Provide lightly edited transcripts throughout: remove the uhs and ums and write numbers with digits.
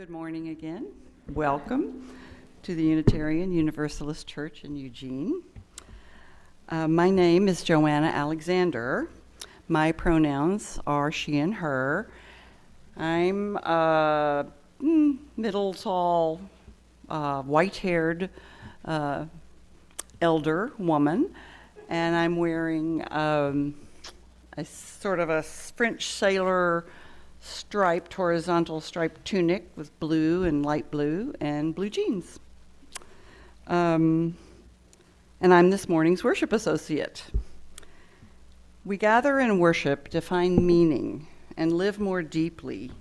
Good morning again. Welcome to the Unitarian Universalist Church in Eugene. My name is Joanna Alexander. My pronouns are she and her. I'm a middle tall, white-haired elder woman, and I'm wearing a sort of a French sailor striped, horizontal striped tunic with blue and light blue and blue jeans. And I'm this morning's worship associate. We gather and worship to find meaning and live more deeply.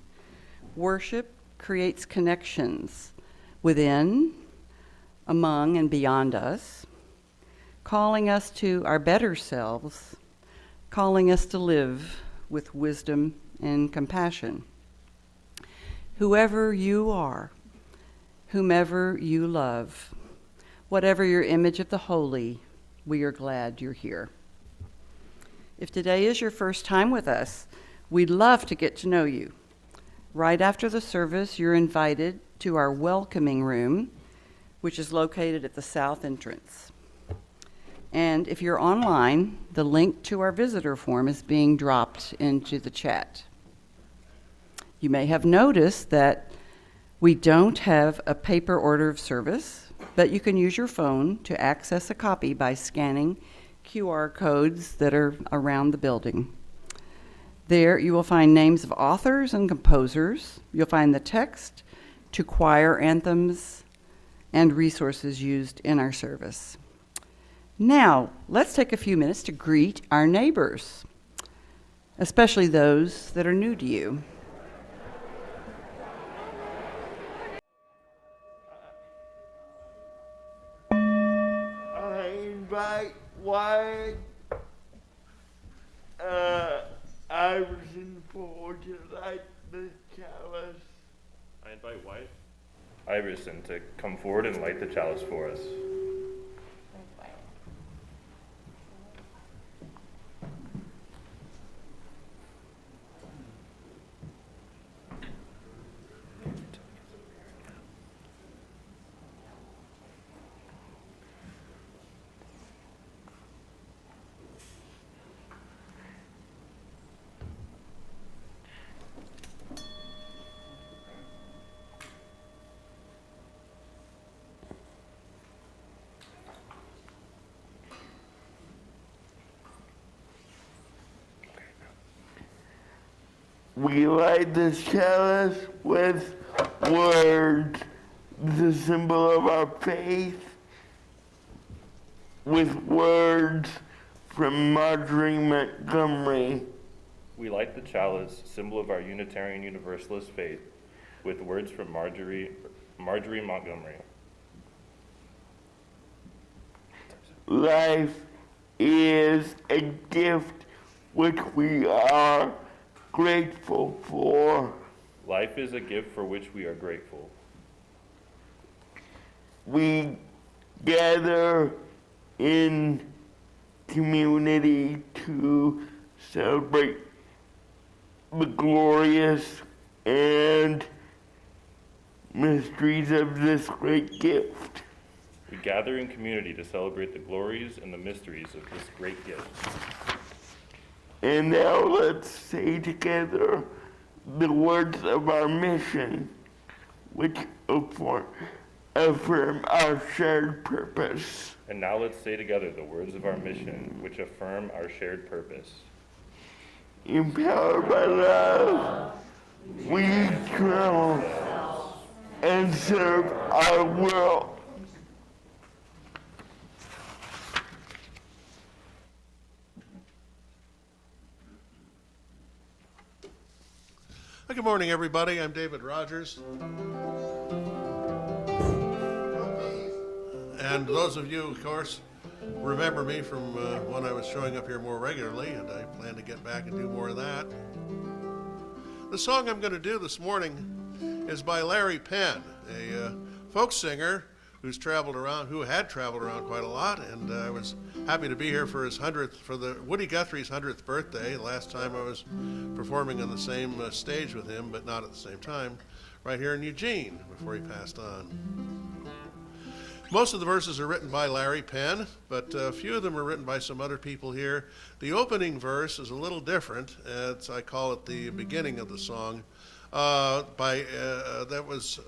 Worship creates connections within, among, and beyond us, calling us to our better selves, calling us to live with wisdom and compassion. Whoever you are, whomever you love, whatever your image of the holy, we are glad you're here. If today is your first time with us, we'd love to get to know you. Right after the service, you're invited to our welcoming room, which is located at the south entrance. And if you're online, the link to our visitor form is being dropped into the chat. You may have noticed that we don't have a paper order of service, but you can use your phone to access a copy by scanning QR codes that are around the building. There you will find names of authors and composers. You'll find the text to choir anthems and resources used in our service. Now, let's take a few minutes to greet our neighbors, especially those that are new to you. I invite Wyatt Iverson forward to light the chalice. I invite Wyatt Iverson to come forward and light the chalice for us. We light the chalice with words, the symbol of our faith, with words from Marjorie Montgomery. We light the chalice, symbol of our Unitarian Universalist faith, with words from Marjorie Montgomery. Life is a gift which we are grateful for. Life is a gift for which we are grateful. We gather in community to celebrate the glorious and mysteries of this great gift. We gather in community to celebrate the glories and the mysteries of this great gift. And now let's say together the words of our mission, which affirm our shared purpose. And now let's say together the words of our mission, which affirm our shared purpose. Empowered by love, we travel and serve our world. Good morning, everybody. I'm David Rogers. And those of you, of course, remember me from when I was showing up here more regularly, and I plan to get back and do more of that. The song I'm going to do this morning is by Larry Penn, a folk singer who had traveled around quite a lot, and I was happy to be here for his 100th, for the Woody Guthrie's 100th birthday. Last time I was performing on the same stage with him, but not at the same time. right here in Eugene before he passed on. Most of the verses are written by Larry Penn, but a few of them are written by some other people here. The opening verse is a little different. I call it the beginning of the song. That was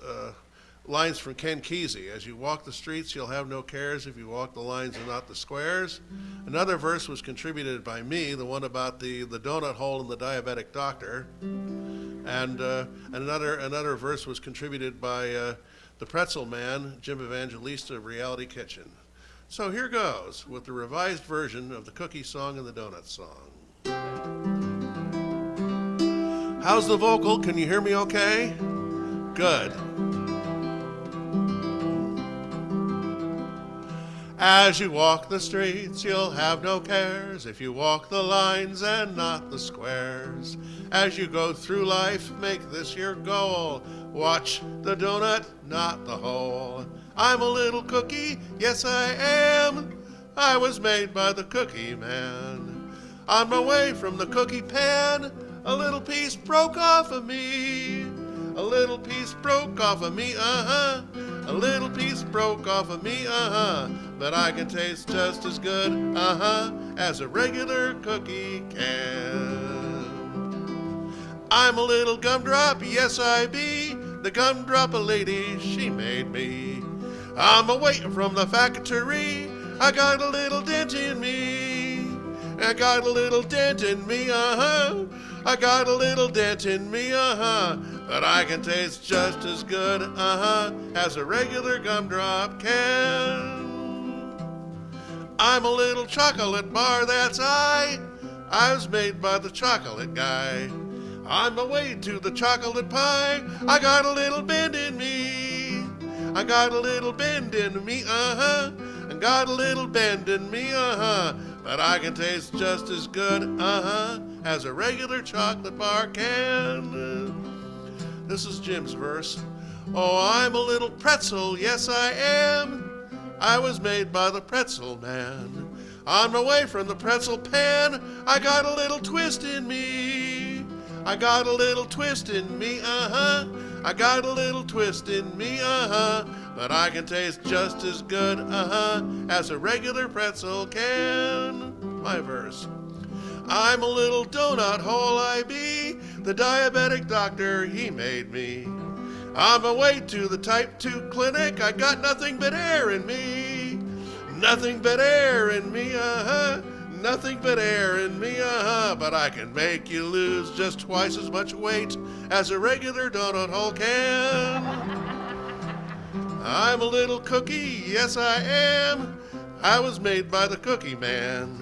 lines from Ken Kesey. As you walk the streets, you'll have no cares if you walk the lines and not the squares. Another verse was contributed by me, the one about the donut hole and the diabetic doctor. And another verse was contributed by the Pretzel Man, Jim Evangelista of Reality Kitchen. So here goes with the revised version of the cookie song and the donut song. How's the vocal? Can you hear me okay? Good. As you walk the streets, you'll have no cares if you walk the lines and not the squares. As you go through life, make this your goal. Watch the donut, not the hole. I'm a little cookie, yes I am. I was made by the cookie man. On my way from the cookie pan, a little piece broke off of me. A little piece broke off of me, A little piece broke off of me, But I can taste just as good, as a regular cookie can. I'm a little gumdrop, yes I be. The gumdrop lady, she made me. I'm away from the factory. I got a little dent in me. I got a little dent in me, I got a little dent in me, But I can taste just as good, as a regular gumdrop can. I'm a little chocolate bar, that's I was made by the chocolate guy. On my way to the chocolate pie, I got a little bend in me. I got a little bend in me, I got a little bend in me, But I can taste just as good, as a regular chocolate bar can. This is Jim's verse. Oh, I'm a little pretzel, yes I am. I was made by the pretzel man. On my way from the pretzel pan, I got a little twist in me. I got a little twist in me, I got a little twist in me, But I can taste just as good, as a regular pretzel can. My verse. I'm a little donut hole I be. The diabetic doctor, he made me. On my way to the type 2 clinic, I got nothing but air in me. Nothing but air in me, Nothing but air in me, But I can make you lose just twice as much weight as a regular donut hole can. I'm a little cookie, yes I am. I was made by the cookie man.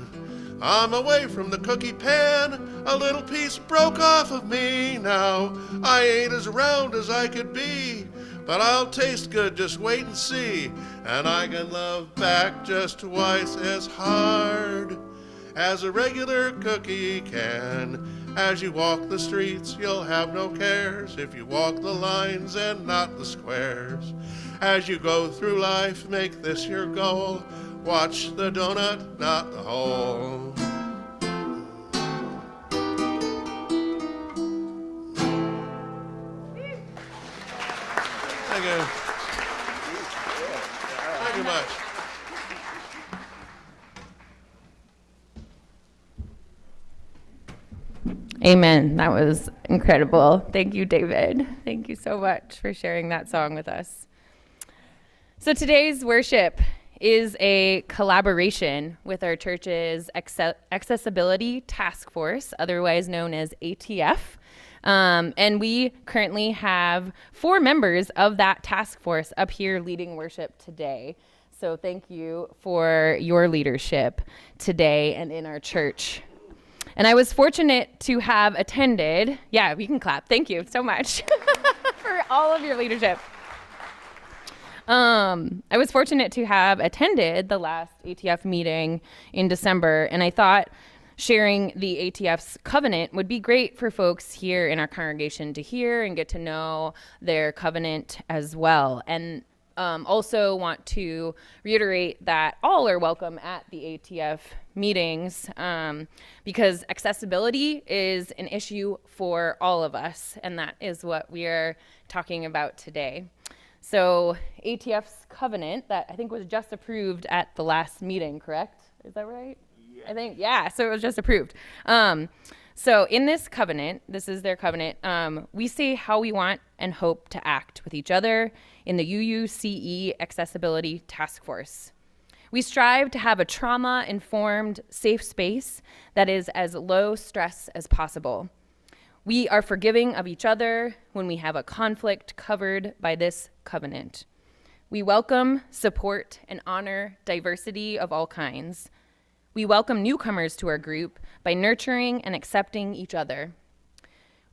On my way from the cookie pan, a little piece broke off of me. Now, I ain't as round as I could be, but I'll taste good, just wait and see. And I can love back just twice as hard as a regular cookie can. As you walk the streets, you'll have no cares if you walk the lines and not the squares. As you go through life, make this your goal. Watch the donut, not the hole. Thank you. Thank you much. Amen. That was incredible. Thank you, David. Thank you so much for sharing that song with us. So today's worship is a collaboration with our church's Accessibility Task Force, otherwise known as ATF. And we currently have 4 members of that task force up here leading worship today. So thank you for your leadership today and in our church. And I was fortunate to have attended, yeah, we can clap. Thank you so much for all of your leadership. I was fortunate to have attended the last ATF meeting in December, and I thought sharing the ATF's covenant would be great for folks here in our congregation to hear and get to know their covenant as well. And Also want to reiterate that all are welcome at the ATF meetings because accessibility is an issue for all of us, and that is what we are talking about today. So ATF's covenant that I think was just approved at the last meeting, correct? Is that right? Yeah. I think, yeah, so it was just approved. So in this covenant, this is their covenant, we say how we want and hope to act with each other in the UUCE Accessibility Task Force. We strive to have a trauma-informed, safe space that is as low stress as possible. We are forgiving of each other when we have a conflict covered by this covenant. We welcome, support, and honor diversity of all kinds. We welcome newcomers to our group by nurturing and accepting each other.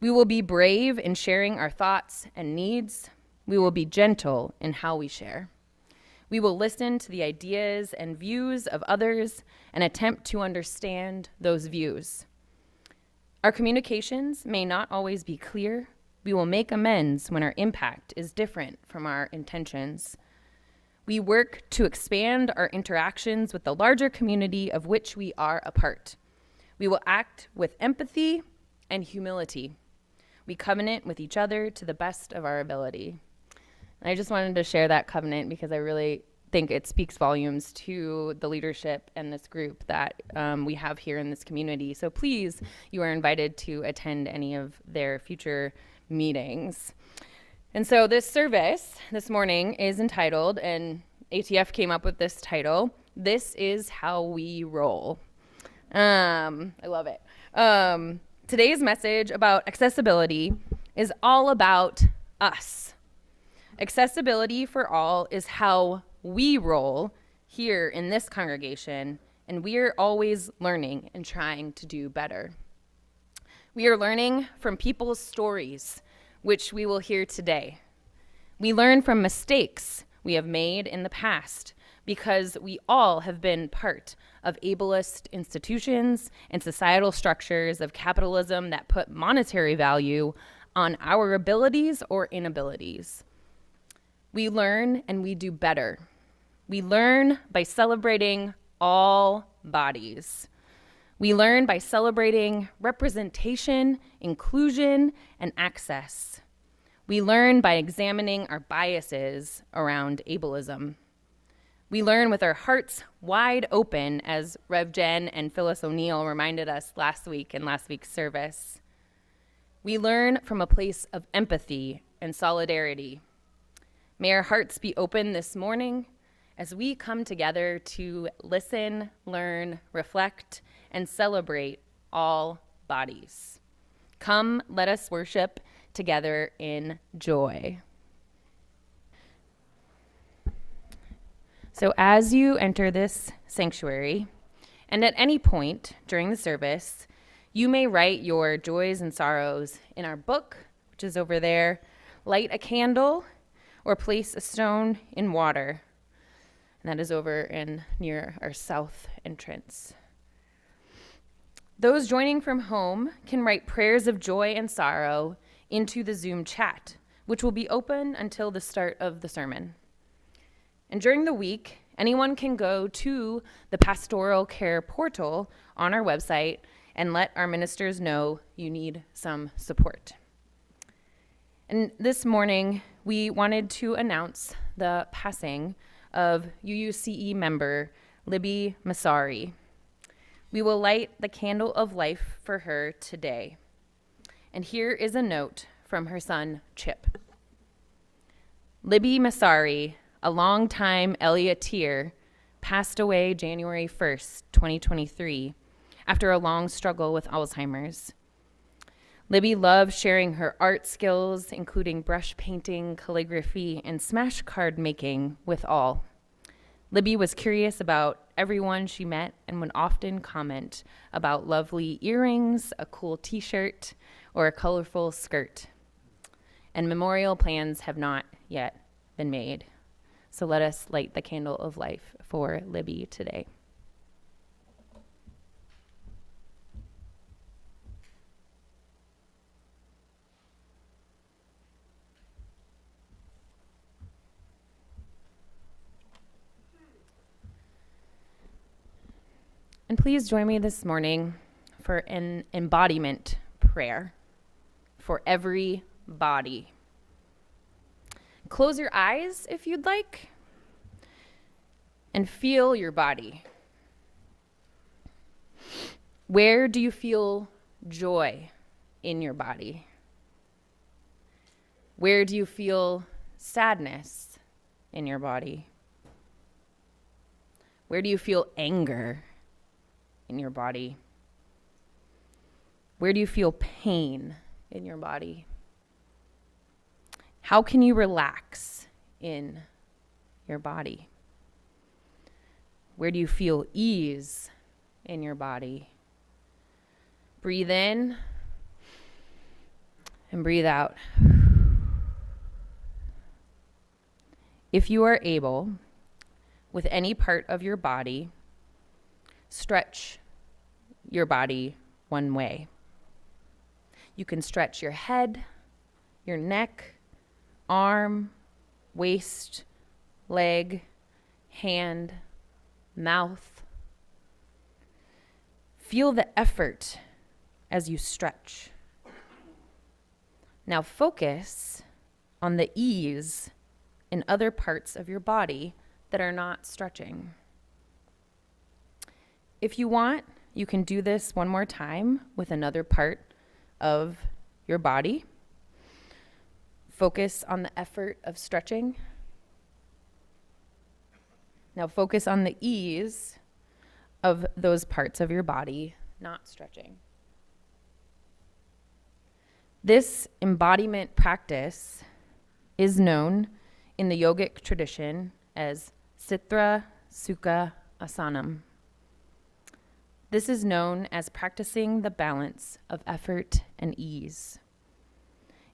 We will be brave in sharing our thoughts and needs. We will be gentle in how we share. We will listen to the ideas and views of others and attempt to understand those views. Our communications may not always be clear. We will make amends when our impact is different from our intentions. We work to expand our interactions with the larger community of which we are a part. We will act with empathy and humility. We covenant with each other to the best of our ability. And I just wanted to share that covenant because I really think it speaks volumes to the leadership and this group that we have here in this community. So please, you are invited to attend any of their future meetings. And so this service this morning is entitled, and ATF came up with this title, "This is How We Roll." I love it. Today's message about accessibility is all about us. Accessibility for all is how we roll here in this congregation, and we are always learning and trying to do better. We are learning from people's stories, which we will hear today. We learn from mistakes we have made in the past because we all have been part of ableist institutions and societal structures of capitalism that put monetary value on our abilities or inabilities. We learn and we do better. We learn by celebrating all bodies. We learn by celebrating representation, inclusion, and access. We learn by examining our biases around ableism. We learn with our hearts wide open, as Rev Jen and Phyllis O'Neill reminded us last week in last week's service. We learn from a place of empathy and solidarity. May our hearts be open this morning as we come together to listen, learn, reflect, and celebrate all bodies. Come, let us worship together in joy. So as you enter this sanctuary, and at any point during the service, you may write your joys and sorrows in our book, which is over there, light a candle, or place a stone in water. And that is over in near our south entrance. Those joining from home can write prayers of joy and sorrow into the Zoom chat, which will be open until the start of the sermon. And during the week, anyone can go to the pastoral care portal on our website and let our ministers know you need some support. And this morning, we wanted to announce the passing of UUCE member Libby Masari. We will light the candle of life for her today. And here is a note from her son, Chip. Libby Masari, a longtime Elliottier, passed away January 1st, 2023, after a long struggle with Alzheimer's. Libby loved sharing her art skills, including brush painting, calligraphy, and smash card making with all. Libby was curious about everyone she met and would often comment about lovely earrings, a cool t-shirt, or a colorful skirt. And memorial plans have not yet been made. So let us light the candle of life for Libby today. And please join me this morning for an embodiment prayer for every body. Close your eyes if you'd like, and feel your body. Where do you feel joy in your body? Where do you feel sadness in your body? Where do you feel anger in your body? Where do you feel pain in your body? How can you relax in your body? Where do you feel ease in your body? Breathe in and breathe out. If you are able, with any part of your body, stretch your body one way. You can stretch your head, your neck, arm, waist, leg, hand, mouth. Feel the effort as you stretch. Now focus on the ease in other parts of your body that are not stretching. If you want, you can do this one more time with another part of your body. Focus on the effort of stretching. Now focus on the ease of those parts of your body not stretching. This embodiment practice is known in the yogic tradition as Sitra Sukha Asanam. This is known as practicing the balance of effort and ease.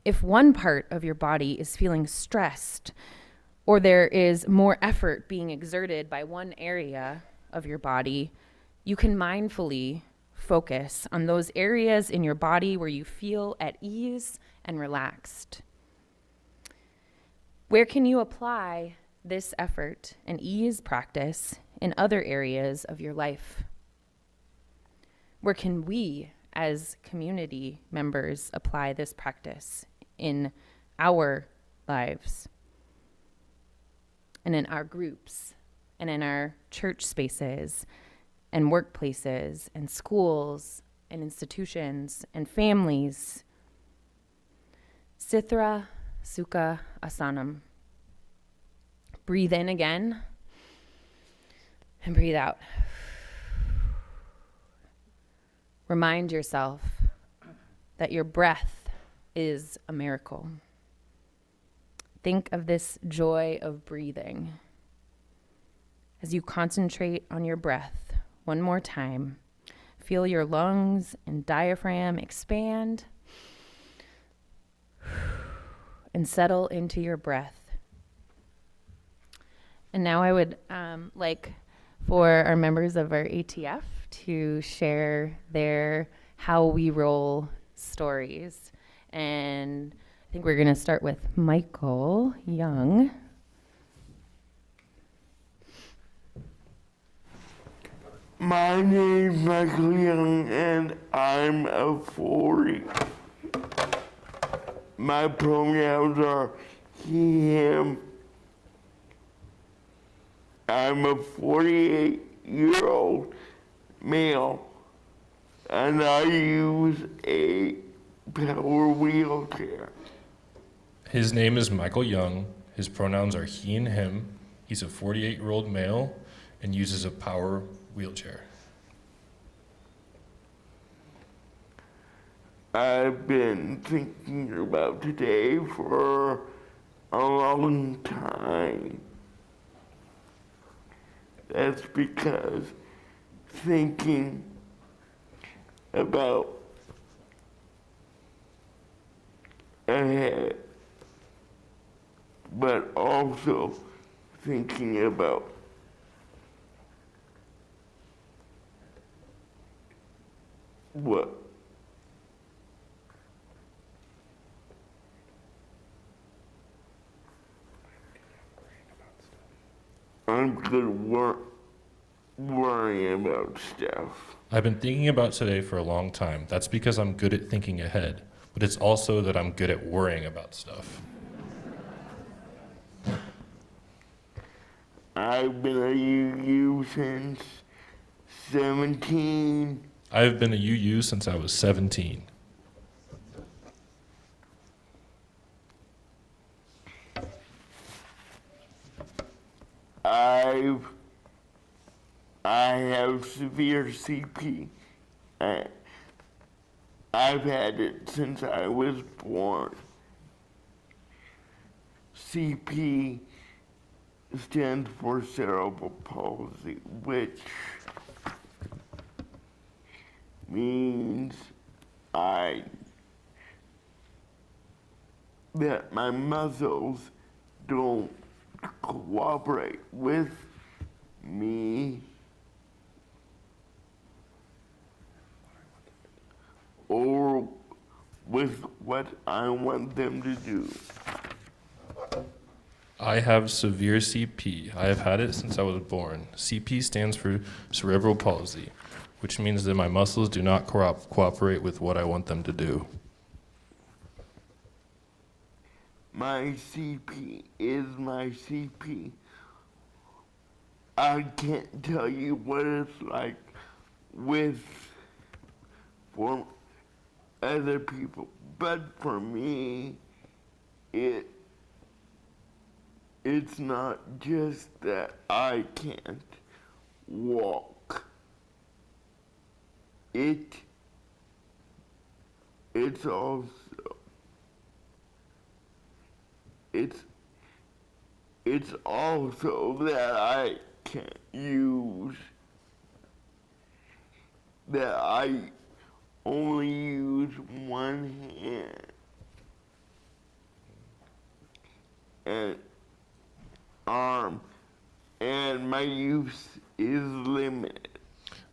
If one part of your body is feeling stressed, or there is more effort being exerted by one area of your body, you can mindfully focus on those areas in your body where you feel at ease and relaxed. Where can you apply this effort and ease practice in other areas of your life? Where can we, as community members, apply this practice in our lives and in our groups and in our church spaces and workplaces and schools and institutions and families? Sitra Sukha Asanam. Breathe in again and breathe out. Remind yourself that your breath is a miracle. Think of this joy of breathing. As you concentrate on your breath one more time, feel your lungs and diaphragm expand and settle into your breath. And now I would like for our members of our ATF to share their how we roll stories. And I think we're going to start with Michael Young. My name's Michael Young, and I'm a 40. My pronouns are he, him. I'm a 48-year-old male, and I use a power wheelchair. His name is Michael Young. His pronouns are he and him. He's a 48-year-old male and uses a power wheelchair. I've been thinking about today for a long time. That's because thinking about ahead, but also thinking about what I'm gonna work worrying about stuff. I've been thinking about today for a long time. That's because I'm good at thinking ahead, but it's also that I'm good at worrying about stuff. I've been a UU since 17. I've been a UU since I was 17. I have severe CP. I've had it since I was born. CP stands for cerebral palsy, which means that my muscles don't cooperate with me or with what I want them to do. I have severe CP. I have had it since I was born. CP stands for cerebral palsy, which means that my muscles do not cooperate with what I want them to do. My CP is my CP. I can't tell you what it's like for other people, but for me, it's not just that I can't walk. It's also it's also that I can't use, that I only use one hand and arm, and my use is limited.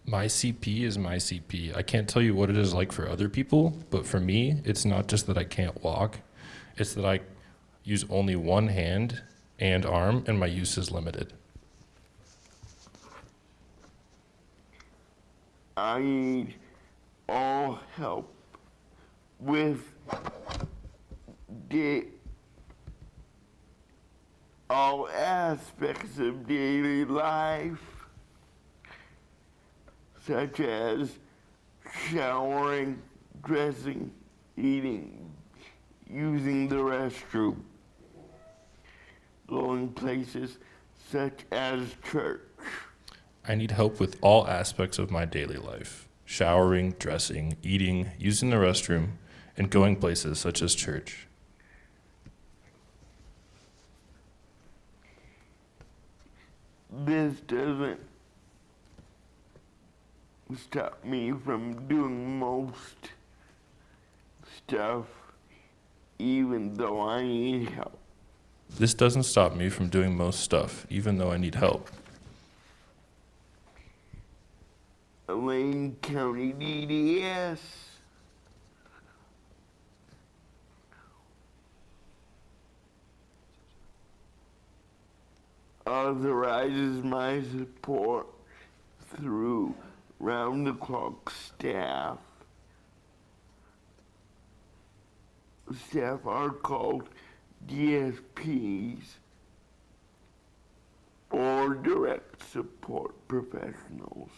My CP is my CP. I can't tell you what it is like for other people, but for me, it's not just that I can't walk, it's that I use only one hand and arm, and my use is limited. I need all help with all aspects of daily life, such as showering, dressing, eating, using the restroom, going places such as church. I need help with all aspects of my daily life: showering, dressing, eating, using the restroom, and going places such as church. This doesn't stop me from doing most stuff, even though I need help. This doesn't stop me from doing most stuff, even though I need help. Lane County DDS authorizes my support through round-the-clock staff. Staff are called DSPs, or direct support professionals,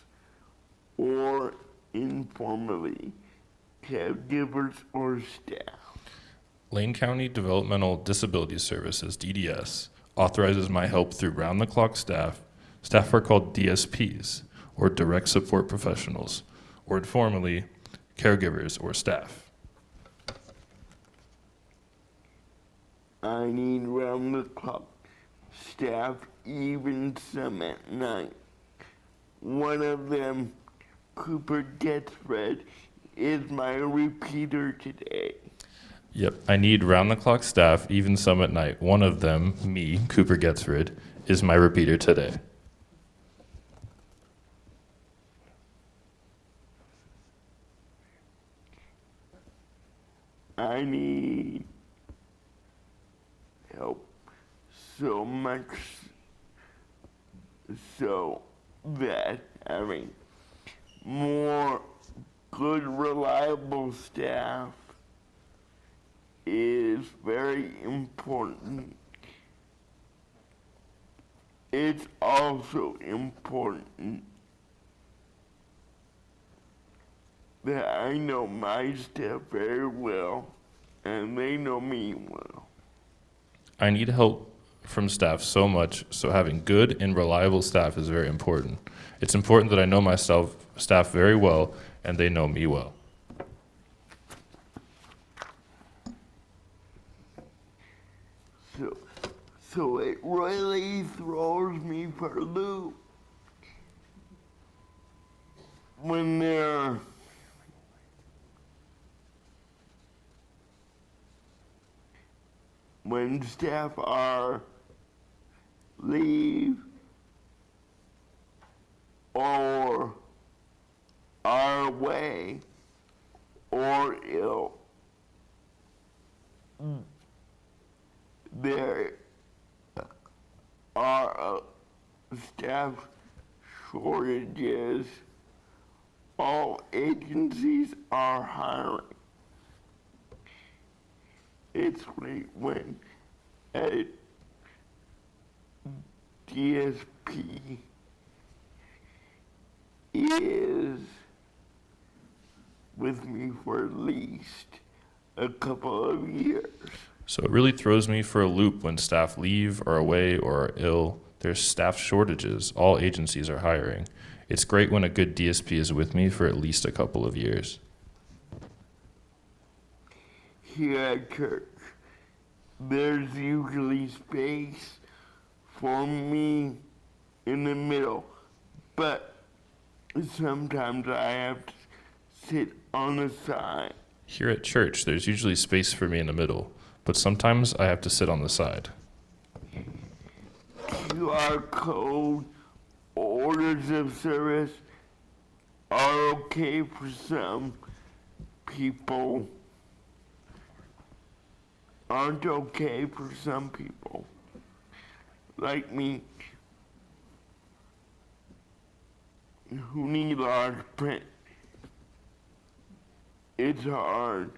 or informally, caregivers or staff. Lane County Developmental Disability Services, DDS, authorizes my help through round-the-clock staff. Staff are called DSPs, or direct support professionals, or informally, caregivers or staff. I need round-the-clock staff, even some at night. One of them, Cooper Getsfred, is my repeater today. Yep, I need round-the-clock staff, even some at night. One of them, me, Cooper Getsford, is my repeater today. I need help so much so that having more good, reliable staff is very important. It's also important that I know my staff very well and they know me well. I need help from staff so much, so having good and reliable staff is very important. It's important that I know my staff very well and they know me well. So it really throws me for a loop when staff are leave or are away or ill. There are staff shortages. All agencies are hiring. It's great when a DSP is with me for at least a couple of years. So it really throws me for a loop when staff leave, are away, or are ill. There's staff shortages. All agencies are hiring. It's great when a good DSP is with me for at least a couple of years. Here at church, there's usually space for me in the middle, but sometimes I have to sit on the side. Here at church, there's usually space for me in the middle, but sometimes I have to sit on the side. QR code orders of service are okay for some people, aren't okay for some people, like me, who need large print. It's hard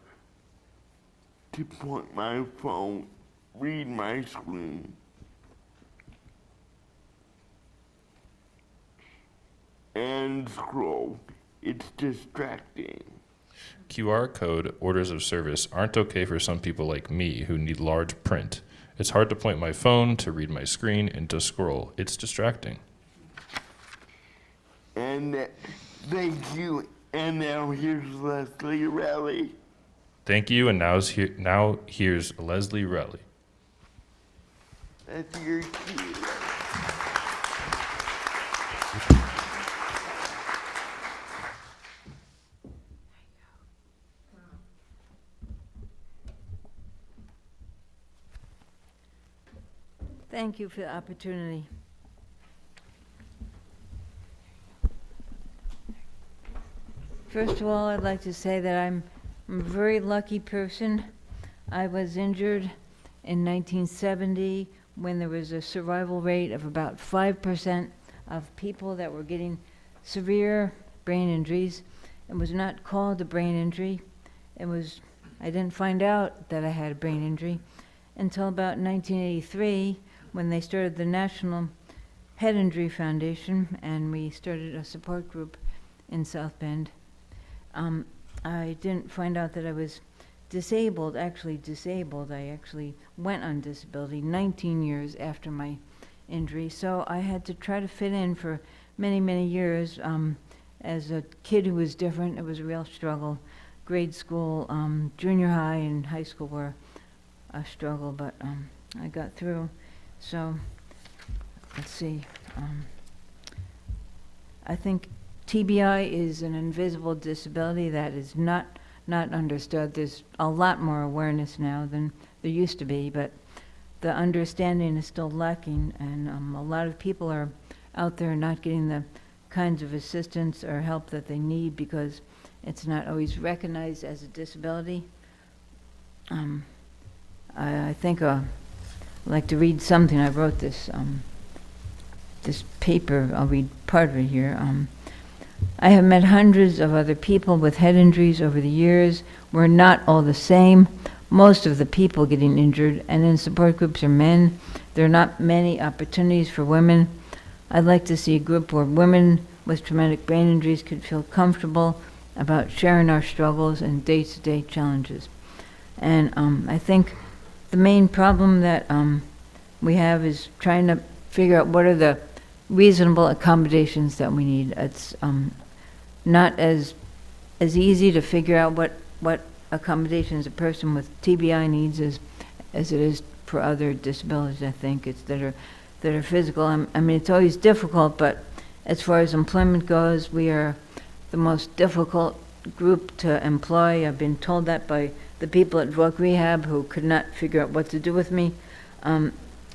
to point my phone, read my screen. And scroll. It's distracting. QR code orders of service aren't okay for some people like me who need large print. It's hard to point my phone, to read my screen, and to scroll. It's distracting. And thank you. And now here's Leslie Raleigh. Thank you, and now here's Leslie Relly. That's your cue. Thank you for the opportunity. First of all, I'd like to say that I'm a very lucky person. I was injured in 1970 when there was a survival rate of about 5% of people that were getting severe brain injuries. It was not called a brain injury. I didn't find out that I had a brain injury until about 1983 when they started the National Head Injury Foundation, and we started a support group in South Bend. I didn't find out that I was disabled. I actually went on disability 19 years after my injury, so I had to try to fit in for many, many years. As a kid who was different, it was a real struggle. Grade school, junior high, and high school were a struggle, but I got through. So, let's see. I think TBI is an invisible disability that is not understood. There's a lot more awareness now than there used to be, but the understanding is still lacking, and a lot of people are out there not getting the kinds of assistance or help that they need because it's not always recognized as a disability. I think I'd like to read something. I wrote this this paper. I'll read part of it here. I have met hundreds of other people with head injuries over the years. We're not all the same. Most of the people getting injured and in support groups are men. There are not many opportunities for women. I'd like to see a group where women with traumatic brain injuries could feel comfortable about sharing our struggles and day-to-day challenges. And I think the main problem that we have is trying to figure out what are the reasonable accommodations that we need. It's not as easy to figure out what accommodations a person with TBI needs as it is for other disabilities. I think it's that are physical. I mean, it's always difficult, but as far as employment goes, we are the most difficult group to employ. I've been told that by the people at drug rehab who could not figure out what to do with me.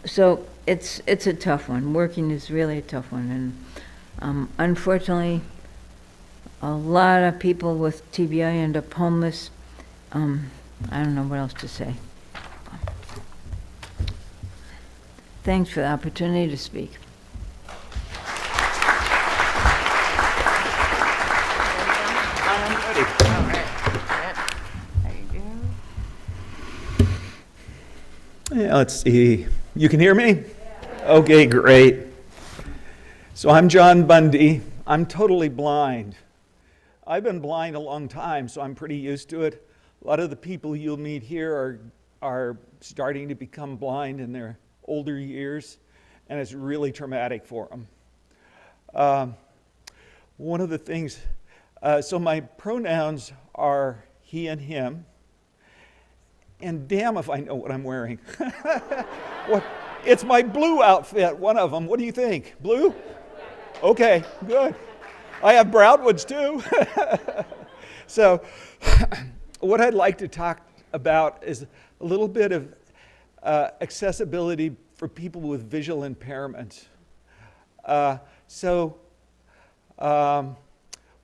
So it's a tough one. Working is really a tough one, and unfortunately, a lot of people with TBI end up homeless. I don't know what else to say. Thanks for the opportunity to speak. Yeah, let's see. You can hear me? Okay, great. So I'm John Bundy. I'm totally blind. I've been blind a long time, so I'm pretty used to it. A lot of the people you'll meet here are starting to become blind in their older years, and it's really traumatic for them. One of the things, so my pronouns are he and him. And damn if I know what I'm wearing. What? It's my blue outfit, one of them. What do you think? Blue? Okay, good. I have Brownwoods too. So what I'd like to talk about is a little bit of accessibility for people with visual impairments.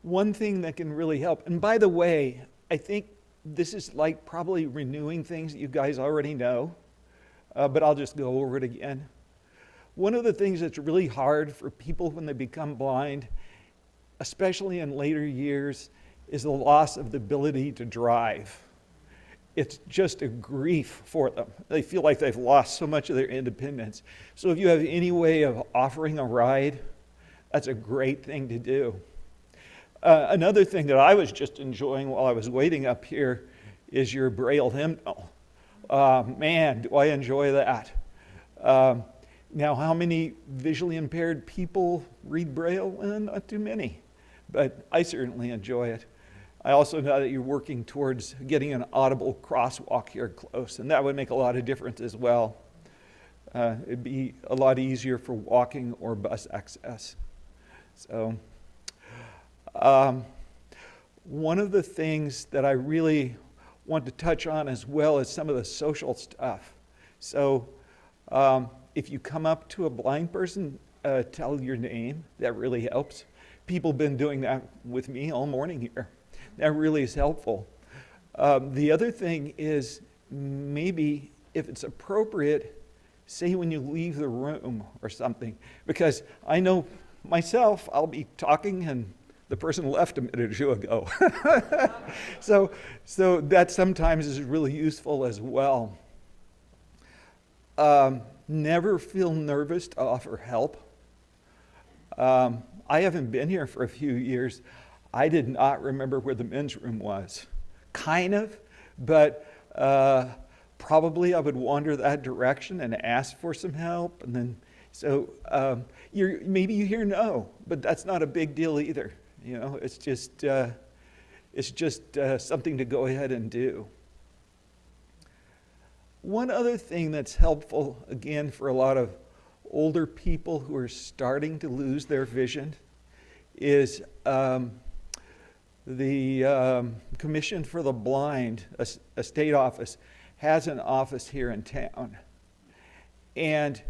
One thing that can really help, and by the way, I think this is like probably renewing things that you guys already know, but I'll just go over it again. One of the things that's really hard for people when they become blind, especially in later years, is the loss of the ability to drive. It's just a grief for them. They feel like they've lost so much of their independence. So if you have any way of offering a ride, that's a great thing to do. Another thing that I was just enjoying while I was waiting up here is your Braille hymnal. Man, do I enjoy that. Now, how many visually impaired people read Braille? Not too many, but I certainly enjoy it. I also know that you're working towards getting an audible crosswalk here close, and that would make a lot of difference as well. It'd be a lot easier for walking or bus access. So, one of the things that I really want to touch on as well is some of the social stuff. So, if you come up to a blind person, tell your name. That really helps. People have been doing that with me all morning here. That really is helpful. The other thing is maybe if it's appropriate, say when you leave the room or something, because I know myself, I'll be talking and the person left a minute or two ago. So that sometimes is really useful as well. Never feel nervous to offer help. I haven't been here for a few years. I did not remember where the men's room was. Kind of, but probably I would wander that direction and ask for some help. And then, so maybe you hear no, but that's not a big deal either. You know, it's just something to go ahead and do. One other thing that's helpful, again, for a lot of older people who are starting to lose their vision is the Commission for the Blind, a state office, has an office here in town. And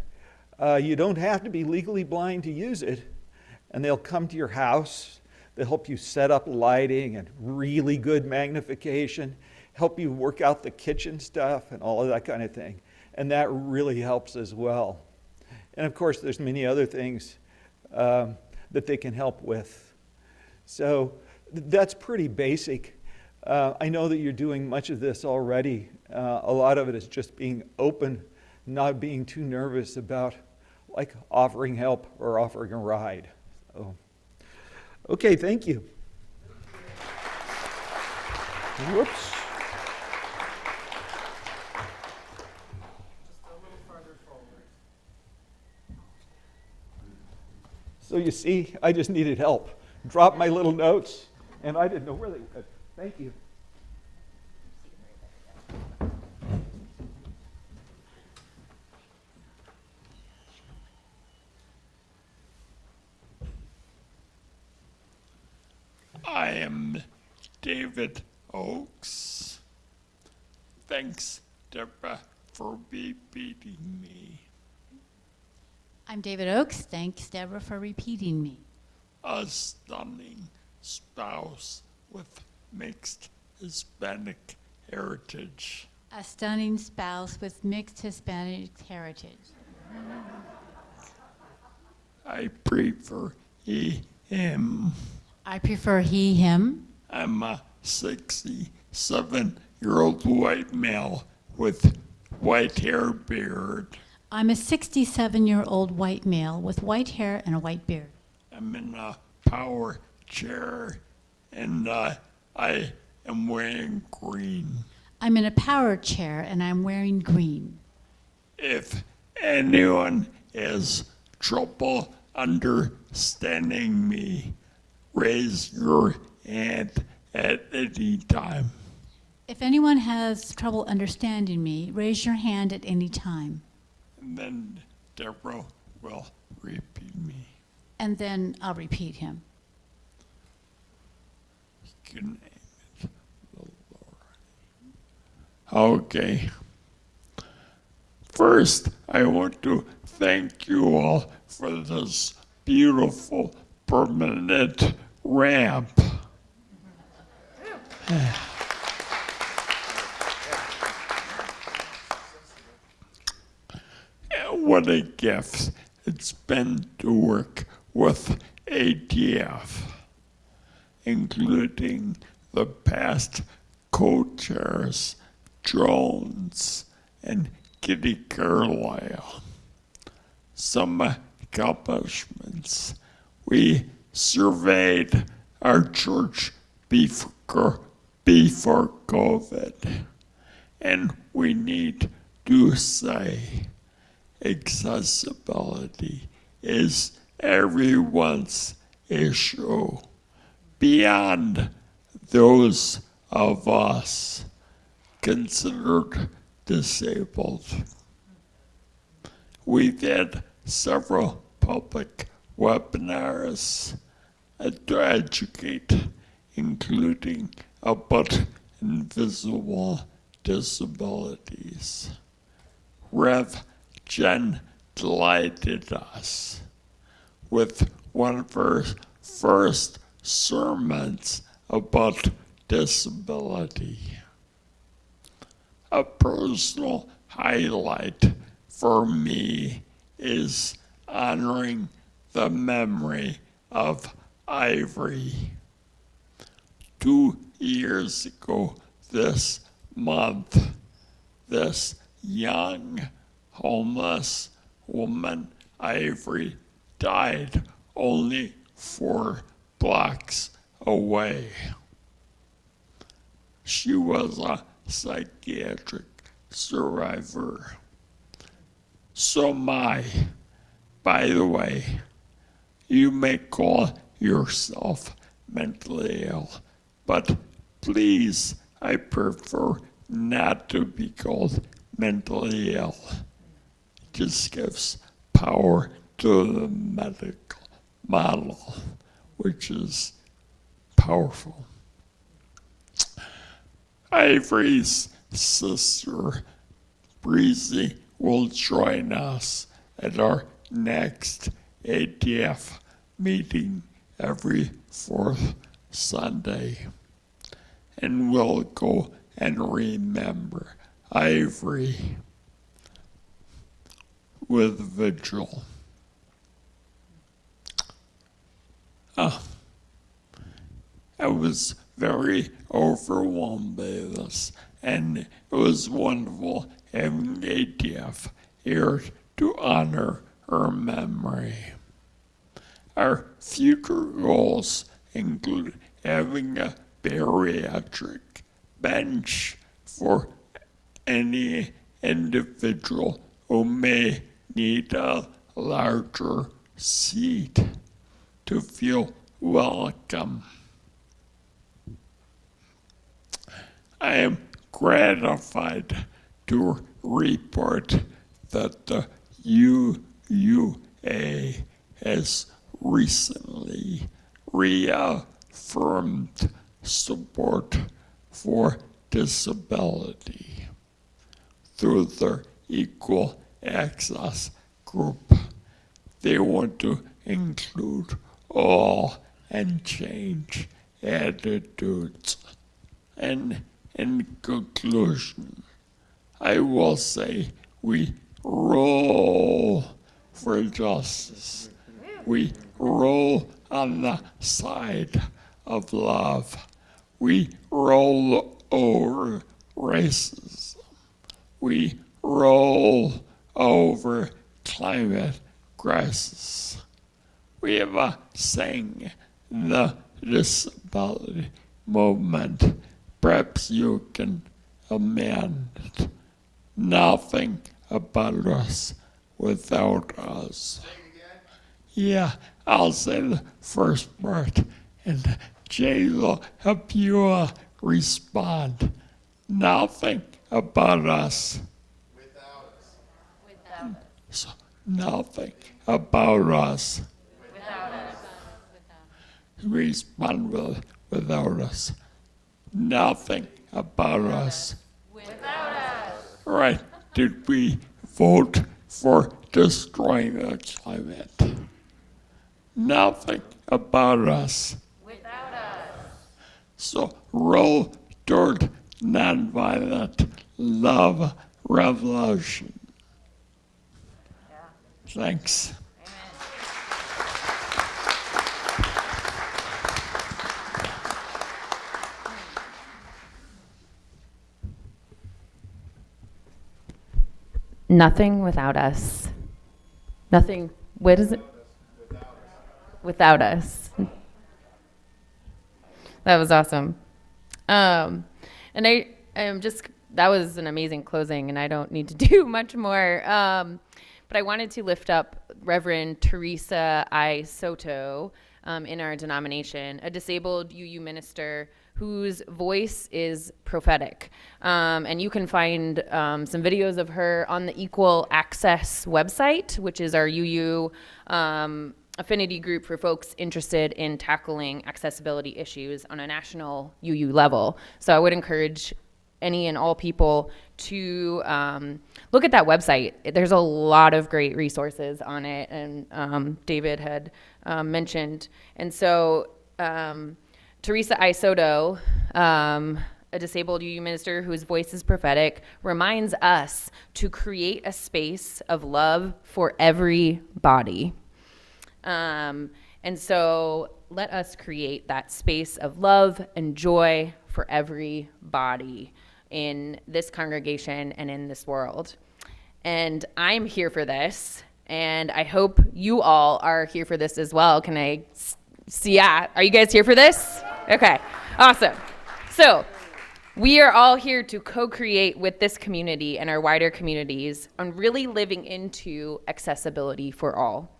you don't have to be legally blind to use it. And they'll come to your house. They'll help you set up lighting and really good magnification, help you work out the kitchen stuff and all of that kind of thing. And that really helps as well. And of course, there's many other things that they can help with. So that's pretty basic. I know that you're doing much of this already. A lot of it is just being open, not being too nervous about like offering help or offering a ride. So, okay, thank you. Whoops. So you see, I just needed help. Dropped my little notes, and I didn't know where they went. Thank you. I am David Oakes. Thanks, Deborah, for repeating me. I'm David Oakes. Thanks, Deborah, for repeating me. A stunning spouse with mixed Hispanic heritage. A stunning spouse with mixed Hispanic heritage. I prefer he, him. I prefer he, him. I'm a 67-year-old white male with white hair, beard. I'm a 67-year-old white male with white hair and a white beard. I'm in a power chair, and I am wearing green. I'm in a power chair and I'm wearing green. If anyone has trouble understanding me, raise your hand at any time. If anyone has trouble understanding me, raise your hand at any time. And then Deborah will repeat me. And then I'll repeat him. You can name it, Lord. Okay. First, I want to thank you all for this beautiful permanent ramp. What a gift it's been to work with ATF, including the past co-chairs, Jones and Kitty Carlisle. Some accomplishments. We surveyed our church before COVID, and we need to say accessibility is everyone's issue, beyond those of us considered disabled. We've had several public webinars to educate, including about invisible disabilities. Rev. Jen delighted us with one of her first sermons about disability. A personal highlight for me is honoring the memory of Ivory. 2 years ago this month, this young homeless woman, Ivory, died only 4 blocks away. She was a psychiatric survivor. So by the way, you may call yourself mentally ill, but please, I prefer not to be called mentally ill. It just gives power to the medical model, which is powerful. Ivory's sister, Breezy, will join us at our next ATF meeting every 4th Sunday. And we'll go and remember Ivory with vigil. I was very overwhelmed by this, and it was wonderful having ATF here to honor her memory. Our future goals include having a bariatric bench for any individual who may need a larger seat to feel welcome. I am gratified to report that the UUA has recently reaffirmed support for disability through their Equal Access group. They want to include all and change attitudes. And in conclusion, I will say we roll for justice. We roll on the side of love. We roll over racism. We roll over climate crisis. We have a saying in the disability movement, perhaps you can amend it. Nothing about us without us. Yeah, I'll say the first part, and Jay will help you respond. Nothing about us. Without us. So, nothing about us. Without us. Respond without us. Nothing about us. Without us. Right. Did we vote for destroying the climate? Nothing about us. Without us. So roll toward nonviolent love revolution. Yeah. Thanks. Nothing without us. Nothing, what is it? Without us. That was awesome. And I am just, that was an amazing closing, and I don't need to do much more. But I wanted to lift up Reverend Teresa I. Soto in our denomination, a disabled UU minister whose voice is prophetic. And you can find some videos of her on the Equal Access website, which is our UU affinity group for folks interested in tackling accessibility issues on a national UU level. So I would encourage any and all people to look at that website. There's a lot of great resources on it, and David had mentioned. And so Teresa I. Soto, a disabled UU minister whose voice is prophetic, reminds us to create a space of love for everybody. And so let us create that space of love and joy for everybody in this congregation and in this world. And I'm here for this, and I hope you all are here for this as well. Can I see? Yeah, are you guys here for this? Okay, awesome. So we are all here to co-create with this community and our wider communities on really living into accessibility for all.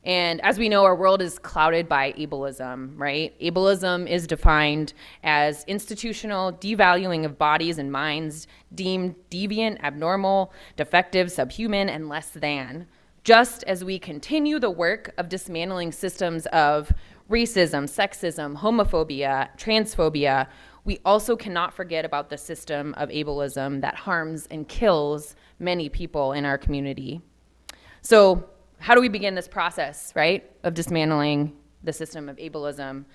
And as we know, our world is clouded by ableism, right? Ableism is defined as institutional devaluing of bodies and minds deemed deviant, abnormal, defective, subhuman, and less than. Just as we continue the work of dismantling systems of racism, sexism, homophobia, transphobia, we also cannot forget about the system of ableism that harms and kills many people in our community. So how do we begin this process, right, of dismantling the system of ableism?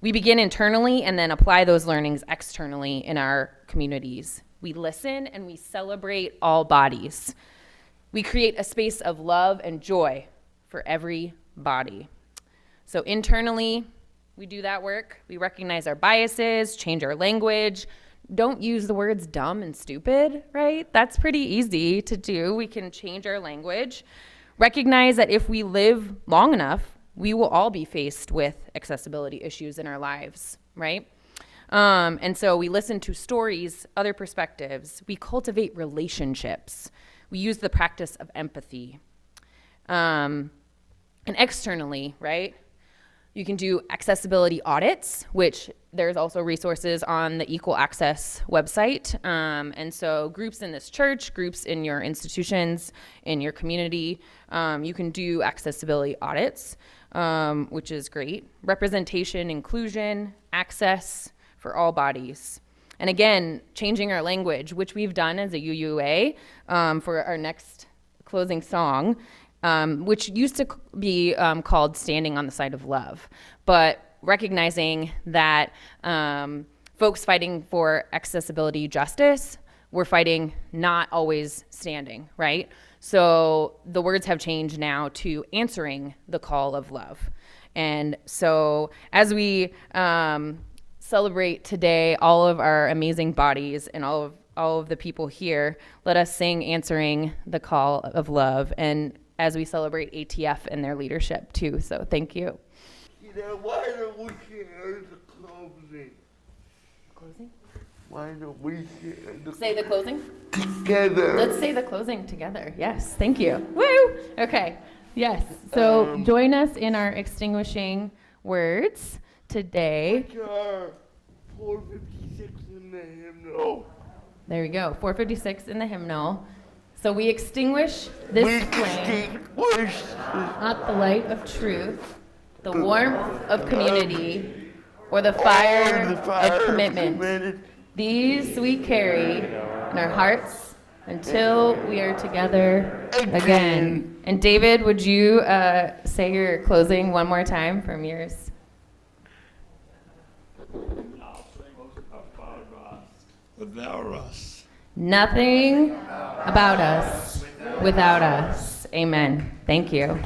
We begin internally and then apply those learnings externally in our communities. We listen and we celebrate all bodies. We create a space of love and joy for every body. So internally, we do that work. We recognize our biases, change our language. Don't use the words dumb and stupid, right? That's pretty easy to do. We can change our language. Recognize that if we live long enough, we will all be faced with accessibility issues in our lives, right? And so we listen to stories, other perspectives. We cultivate relationships. We use the practice of empathy. And externally, right? You can do accessibility audits, which there's also resources on the Equal Access website. And so groups in this church, groups in your institutions, in your community, you can do accessibility audits, which is great. Representation, inclusion, access for all bodies. And again, changing our language, which we've done as a UUA for our next closing song, which used to be called Standing on the Side of Love. But recognizing that folks fighting for accessibility justice, we're fighting not always standing, right? So the words have changed now to answering the call of love. And so as we celebrate today all of our amazing bodies and all of the people here, let us sing Answering the Call of Love, and as we celebrate ATF and their leadership too. So thank you. Why don't we share the closing? Closing? Why don't we share the Say the closing? together? Let's say the closing together. Yes, thank you. Woo! Okay, yes. So join us in our extinguishing words today. Which are 456 in the hymnal. There we go, 456 in the hymnal. So we extinguish this flame, not the light of truth, the warmth of community, or the fire of commitment. These we carry in our hearts until we are together again. And David, would you say your closing one more time from yours? Without us. Nothing about us without us. Amen. Thank you.